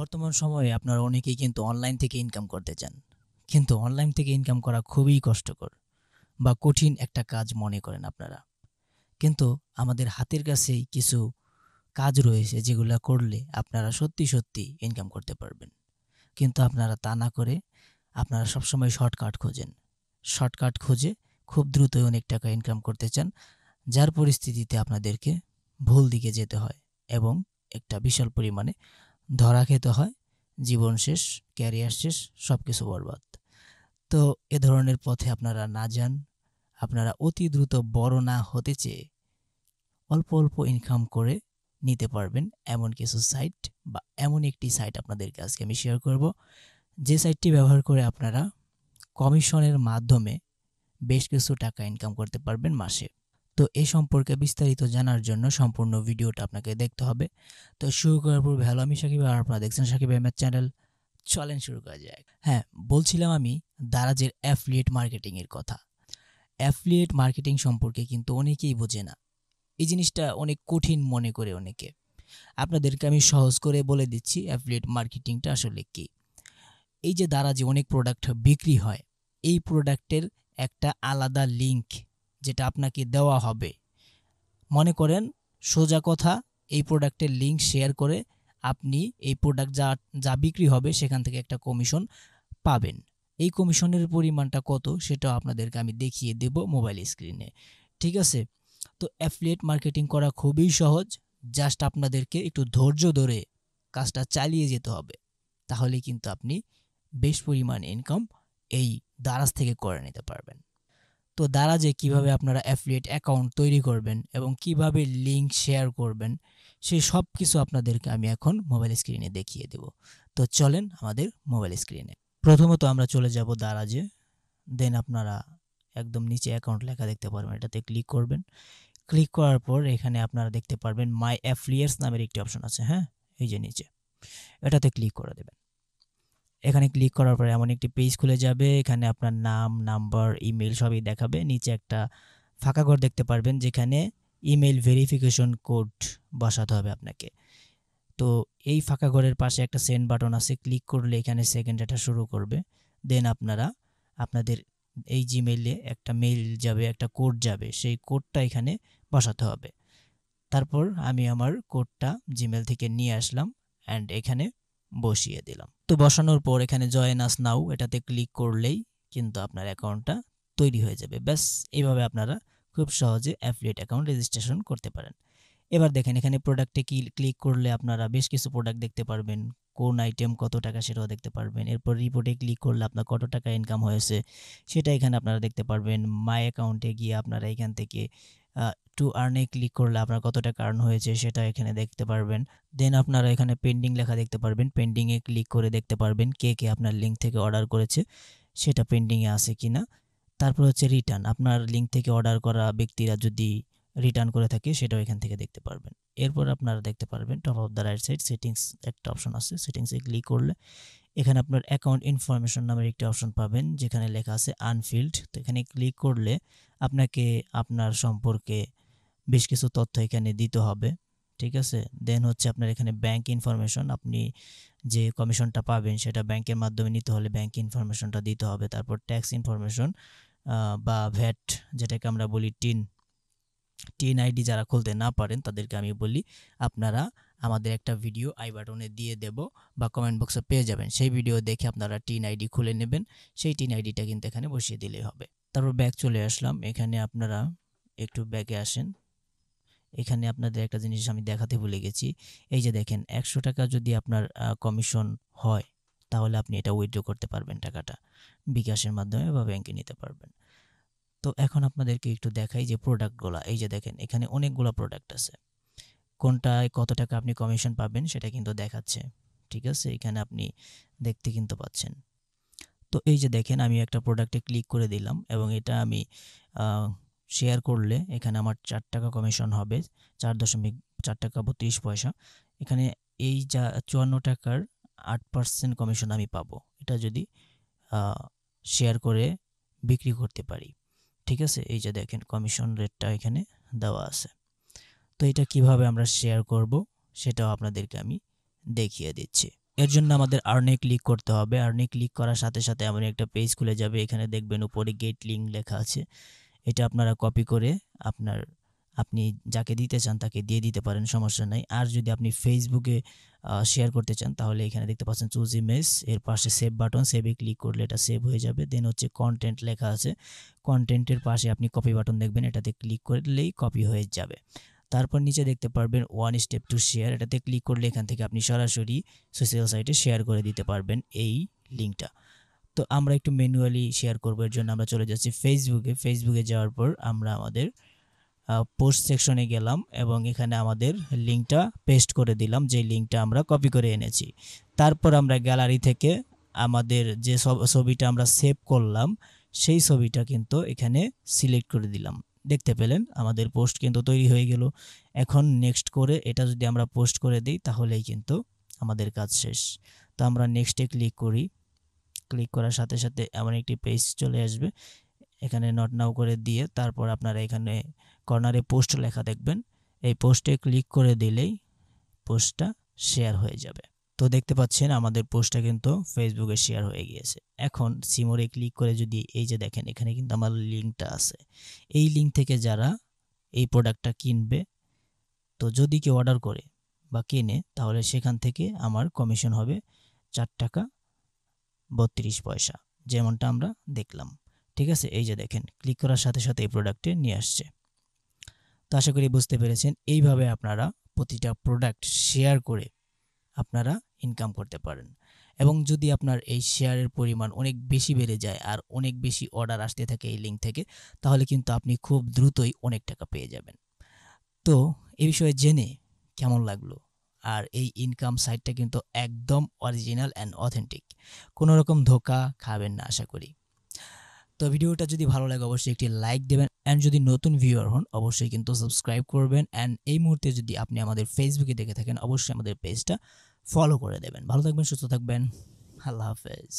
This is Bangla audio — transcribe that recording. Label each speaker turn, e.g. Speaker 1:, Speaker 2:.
Speaker 1: বর্তমান সময়ে আপনারা অনেকেই কিন্তু অনলাইন থেকে ইনকাম করতে চান। কিন্তু অনলাইন থেকে ইনকাম করা খুবই কষ্টকর বা কঠিন একটা কাজ মনে করেন আপনারা। কিন্তু আমাদের হাতের কাছেই কিছু কাজ রয়েছে যেগুলা করলে আপনারা সত্যি ইনকাম করতে পারবেন। কিন্তু আপনারা তা না করে আপনারা সবসময় শর্টকাট খোঁজেন। শর্টকাট খুঁজে খুব দ্রুতই অনেক টাকা ইনকাম করতে চান, যার পরিস্থিতিতে আপনাদেরকে ভুল দিকে যেতে হয় এবং একটা বিশাল পরিমাণে ধরা খেতে হয়, জীবন শেষ, ক্যারিয়ার শেষ, সব কিছু বরবাদ। তো এ ধরনের পথে আপনারা না যান, আপনারা অতি দ্রুত বড় না হতে চেয়ে অল্প ইনকাম করে নিতে পারবেন এমন কিছু সাইট বা এমন একটি সাইট আপনাদেরকে আজকে আমি শেয়ার করব, যে সাইটটি ব্যবহার করে আপনারা কমিশনের মাধ্যমে বেশ কিছু টাকা ইনকাম করতে পারবেন মাসে। তো এ সম্পর্কে বিস্তারিত জানার জন্য সম্পূর্ণ ভিডিওটা আপনাকে দেখতে হবে। তো শুরু করার পূর্বে হ্যালো, আমি সাকিব আর আপনারা দেখছেন সাকিব আহমেদ চ্যানেল। চলেন শুরু করা যাক। হ্যাঁ, বলছিলাম আমি দারাজের অ্যাফিলিয়েট মার্কেটিং এর কথা। অ্যাফিলিয়েট মার্কেটিং সম্পর্কে কিন্তু অনেকেই বোঝে না। এই জিনিসটা অনেক কঠিন মনে করে অনেকে। আপনাদেরকে আমি সহজ করে বলে দিচ্ছি অ্যাফিলিয়েট মার্কেটিংটা আসলে কি। এই যে দারাজে অনেক প্রোডাক্ট বিক্রি হয়, এই প্রোডাক্টের একটা আলাদা লিংক যেটা আপনাকে দেওয়া হবে। মনে করেন সোজা কথা, এই প্রোডাক্টের লিংক শেয়ার করে আপনি এই প্রোডাক্ট যা বিক্রি হবে সেখান থেকে একটা কমিশন পাবেন। এই কমিশনের পরিমাণটা কত সেটাও আপনাদেরকে আমি দেখিয়ে দেব মোবাইল স্ক্রিনে। ঠিক আছে? তো অ্যাফিলিয়েট মার্কেটিং করা খুবই সহজ। জাস্ট আপনাদেরকে একটু ধৈর্য ধরে কাজটা চালিয়ে যেতে হবে। তাহলে কিন্তু আপনি বেশ পরিমাণ ইনকাম এই দারাজ থেকে করে নিতে পারবেন। তো দারাজে কিভাবে আপনারা অ্যাফিলিয়েট অ্যাকাউন্ট তৈরি করবেন এবং কিভাবে লিংক শেয়ার করবেন, সেই সব কিছু আপনাদেরকে আমি এখন মোবাইল স্ক্রিনে দেখিয়ে দেব। তো চলেন আমাদের মোবাইল স্ক্রিনে। প্রথমত আমরা চলে যাব দারাজে। দেন আপনারা একদম নিচে অ্যাকাউন্ট লেখা দেখতে পারবেন, এটাতে ক্লিক করবেন। ক্লিক করার পর এখানে আপনারা দেখতে পারবেন মাই অ্যাফিলিয়েটস নামের একটি অপশন আছে। হ্যাঁ, এই যে নিচে, এটাতে ক্লিক করে দেবেন। এখানে ক্লিক করার পরে এমন একটি পেজ খুলে যাবে। এখানে আপনার নাম, নাম্বার, ইমেল সবই দেখাবে। নিচে একটা ফাঁকা ঘর দেখতে পারবেন যেখানে ইমেল ভেরিফিকেশন কোড বসাতে হবে আপনাকে। তো এই ফাঁকা ঘরের পাশে একটা সেন্ড বাটন আছে, ক্লিক করলে এখানে সেকেন্ড ডাটা শুরু করবে। দেন আপনারা আপনাদের এই জিমেইলে একটা মেইল যাবে, একটা কোড যাবে, সেই কোডটা এখানে বসাতে হবে। তারপর আমি আমার কোডটা জিমেইল থেকে নিয়ে আসলাম অ্যান্ড এখানে বসিয়ে দিলাম। তো বসানোর পর এখানে জয়েন আস নাও এটাতে ক্লিক করলেই কিন্তু আপনার অ্যাকাউন্টটা তৈরি হয়ে যাবে। ব্যাস, এইভাবে আপনারা খুব সহজে অ্যাফিলিয়েট অ্যাকাউন্ট রেজিস্ট্রেশন করতে পারেন। এবার দেখেন এখানে প্রোডাক্টে ক্লিক করলে আপনারা বেশ কিছু প্রোডাক্ট দেখতে পারবেন, কোন আইটেম কত টাকা সেটাও দেখতে পারবেন। এরপর রিপোর্টে ক্লিক করলে আপনার কত টাকা ইনকাম হয়েছে সেটা এখানে আপনারা দেখতে পারবেন। মাই অ্যাকাউন্টে গিয়ে আপনারা এখান থেকে টু আর্নে ক্লিক করলে আপনার কত টাকা আর্ন হয়েছে সেটা এখানে দেখতে পারবেন। দেন আপনারা এখানে পেন্ডিং লেখা দেখতে পারবেন, পেন্ডিংয়ে ক্লিক করে দেখতে পারবেন কে আপনার লিঙ্ক থেকে অর্ডার করেছে সেটা পেন্ডিংয়ে আছে কিনা। তারপর হচ্ছে রিটার্ন, আপনার লিঙ্ক থেকে অর্ডার করা ব্যক্তিরা যদি রিটার্ন করে থাকে সেটাও এখান থেকে দেখতে পারবেন। এরপর আপনারা দেখতে পারবেন top of the right side settings একটা অপশন আছে, সেটিংসে ক্লিক করলে এখানে আপনার অ্যাকাউন্ট ইনফরমেশন নামের একটি অপশন পাবেন যেখানে লেখা আছে আনফিল্ড। তো এখানে ক্লিক করলে আপনাকে আপনার সম্পর্কে বেশ কিছু তথ্য এখানে দিতে হবে। ঠিক আছে? দেন হচ্ছে আপনার এখানে ব্যাংক ইনফরমেশন, আপনি যে কমিশনটা পাবেন সেটা ব্যাংকের মাধ্যমে নিতে হলে ব্যাংক ইনফরমেশনটা দিতে হবে। তারপর ট্যাক্স ইনফরমেশন বা ভ্যাট যেটাকে আমরা বলি টিন আইডি, যারা খুলতে না পারেন তাদেরকে আমি বলি আপনারা আমাদের একটা ভিডিও আই বাটনে দিয়ে দেব বা কমেন্ট বক্সে পেয়ে যাবেন, সেই ভিডিও দেখে আপনারা টিন আইডি খুলে নেবেন। সেই টিন আইডিটা কিন্তু এখানে বসিয়ে দিলেই হবে। তারপর ব্যাক চলে আসলাম। এখানে আপনারা একটু ব্যাকে আসেন। এখানে আপনাদের একটা জিনিস আমি দেখাতে ভুলে গেছি। এই যে দেখেন ১০০ টাকা যদি আপনার কমিশন হয় তাহলে আপনি এটা উইথড্র করতে পারবেন, টাকাটা বিকাশের মাধ্যমে বা ব্যাংকে নিতে পারবেন। তো এখন আপনাদেরকে একটু দেখাই যে প্রোডাক্টগুলা, এই যে দেখেন এখানে অনেকগুলো প্রোডাক্ট আছে, কোনটায় কত টাকা আপনি কমিশন পাবেন সেটা কিন্তু দেখাচ্ছে। ঠিক আছে? এখানে আপনি দেখতে কিন্তু পাচ্ছেন। তো এই যে দেখেন আমি একটা প্রোডাক্টে ক্লিক করে দিলাম এবং এটা আমি শেয়ার করলে এখানে আমার ৪ টাকা কমিশন হবে, ৪.৪ টাকা ৩২ পয়সা। এখানে এই যা ৫৪ টাকার ৮% কমিশন আমি পাবো, এটা যদি শেয়ার করে বিক্রি করতে পারি। ঠিক আছে? এই যে দেখেন কমিশন রেটটা এখানে দেওয়া আছে। তো এটা কিভাবে আমরা শেয়ার করব সেটাও আপনাদেরকে আমি দেখিয়ে দিচ্ছি। এর জন্য আমাদের আর্নে ক্লিক করতে হবে। আর্নে ক্লিক করার সাথে সাথে এমন একটা পেজ খুলে যাবে। এখানে দেখবেন উপরে গেট লিঙ্ক লেখা আছে। এটা আপনারা কপি করে আপনি যাকে দিতে চান তাকে দিয়ে দিতে পারেন, সমস্যা নাই। আর যদি আপনি ফেসবুকে শেয়ার করতে চান তাহলে এখানে দেখতে পাচ্ছেন চুজ ইমেজ, এর পাশে সেভ বাটন, সেভে ক্লিক করলে এটা সেভ হয়ে যাবে। দেন হচ্ছে কন্টেন্ট লেখা আছে, কন্টেন্টের পাশে আপনি কপি বাটন দেখবেন, এটাতে ক্লিক করলেই কপি হয়ে যাবে। তারপর নিচে দেখতে পারবেন ওয়ান স্টেপ টু শেয়ার, এটাতে ক্লিক করলে এখান থেকে আপনি সরাসরি সোশ্যাল সাইটে শেয়ার করে দিতে পারবেন এই লিঙ্কটা। তো আমরা একটু ম্যানুয়ালি শেয়ার করবো, এর জন্য আমরা চলে যাচ্ছি ফেসবুকে যাওয়ার পর আমরা আমাদের পোস্ট সেকশনে গেলাম এবং এখানে আমাদের লিঙ্কটা পেস্ট করে দিলাম, যে লিঙ্কটা আমরা কপি করে এনেছি। তারপর আমরা গ্যালারি থেকে আমাদের যে ছবিটা আমরা সেভ করলাম সেই ছবিটা কিন্তু এখানে সিলেক্ট করে দিলাম। দেখতে পেলেন আমাদের পোস্ট কিন্তু তৈরি হয়ে গেল। এখন নেক্সট করে এটা যদি আমরা পোস্ট করে দিই তাহলেই কিন্তু আমাদের কাজ শেষ। তো আমরা নেক্সটে ক্লিক করি। ক্লিক করার সাথে সাথে এমন একটি পেজ চলে আসবে, এখানে নট নাও করে দিয়ে তারপর আপনারা এখানে কর্নারে পোস্ট লেখা দেখবেন, এই পোস্টে ক্লিক করে দিলেই পোস্টটা শেয়ার হয়ে যাবে। তো দেখতে পাচ্ছেন আমাদের পোস্টটা কিন্তু ফেসবুকে শেয়ার হয়ে গিয়েছে। এখন সিমোরে ক্লিক করে যদি এই যে দেখেন এখানে কিন্তু আমার লিঙ্কটা আছে, এই লিঙ্ক থেকে যারা এই প্রোডাক্টটা কিনবে, তো যদি কেউ অর্ডার করে বা কেনে তাহলে সেখান থেকে আমার কমিশন হবে 4 টাকা 32 পয়সা, যেমনটা আমরা দেখলাম। ঠিক আছে, এই যে দেখেন ক্লিক করার সাথে সাথে এই প্রোডাক্টে নিয়ে আসছে। তো আশা করি বুঝতে পেরেছেন, এইভাবে আপনারা প্রতিটা প্রোডাক্ট শেয়ার করে আপনারা ইনকাম করতে পারেন। এবং যদি আপনার এই শেয়ারের পরিমাণ অনেক বেশি বেড়ে যায় আর অনেক বেশি অর্ডার আসতে থাকে এই লিঙ্ক থেকে, তাহলে কিন্তু আপনি খুব দ্রুতই অনেক টাকা পেয়ে যাবেন। তো এই বিষয়ে জেনে কেমন লাগলো? আর এই ইনকাম সাইটটা কিন্তু একদম অরিজিনাল অ্যান্ড অথেন্টিক, কোনো রকম ধোকা খাবেন না আশা করি। তো ভিডিওটা যদি ভালো লাগে অবশ্যই একটি লাইক দেবেন, অ্যান্ড যদি নতুন ভিউয়ার হন অবশ্যই কিন্তু সাবস্ক্রাইব করবেন। অ্যান্ড এই মুহূর্তে যদি আপনি আমাদের ফেসবুকে দেখে থাকেন অবশ্যই আমাদের পেজটা ফলো করে দেবেন। ভালো থাকবেন, সুস্থ থাকবেন, আল্লাহ হাফেজ।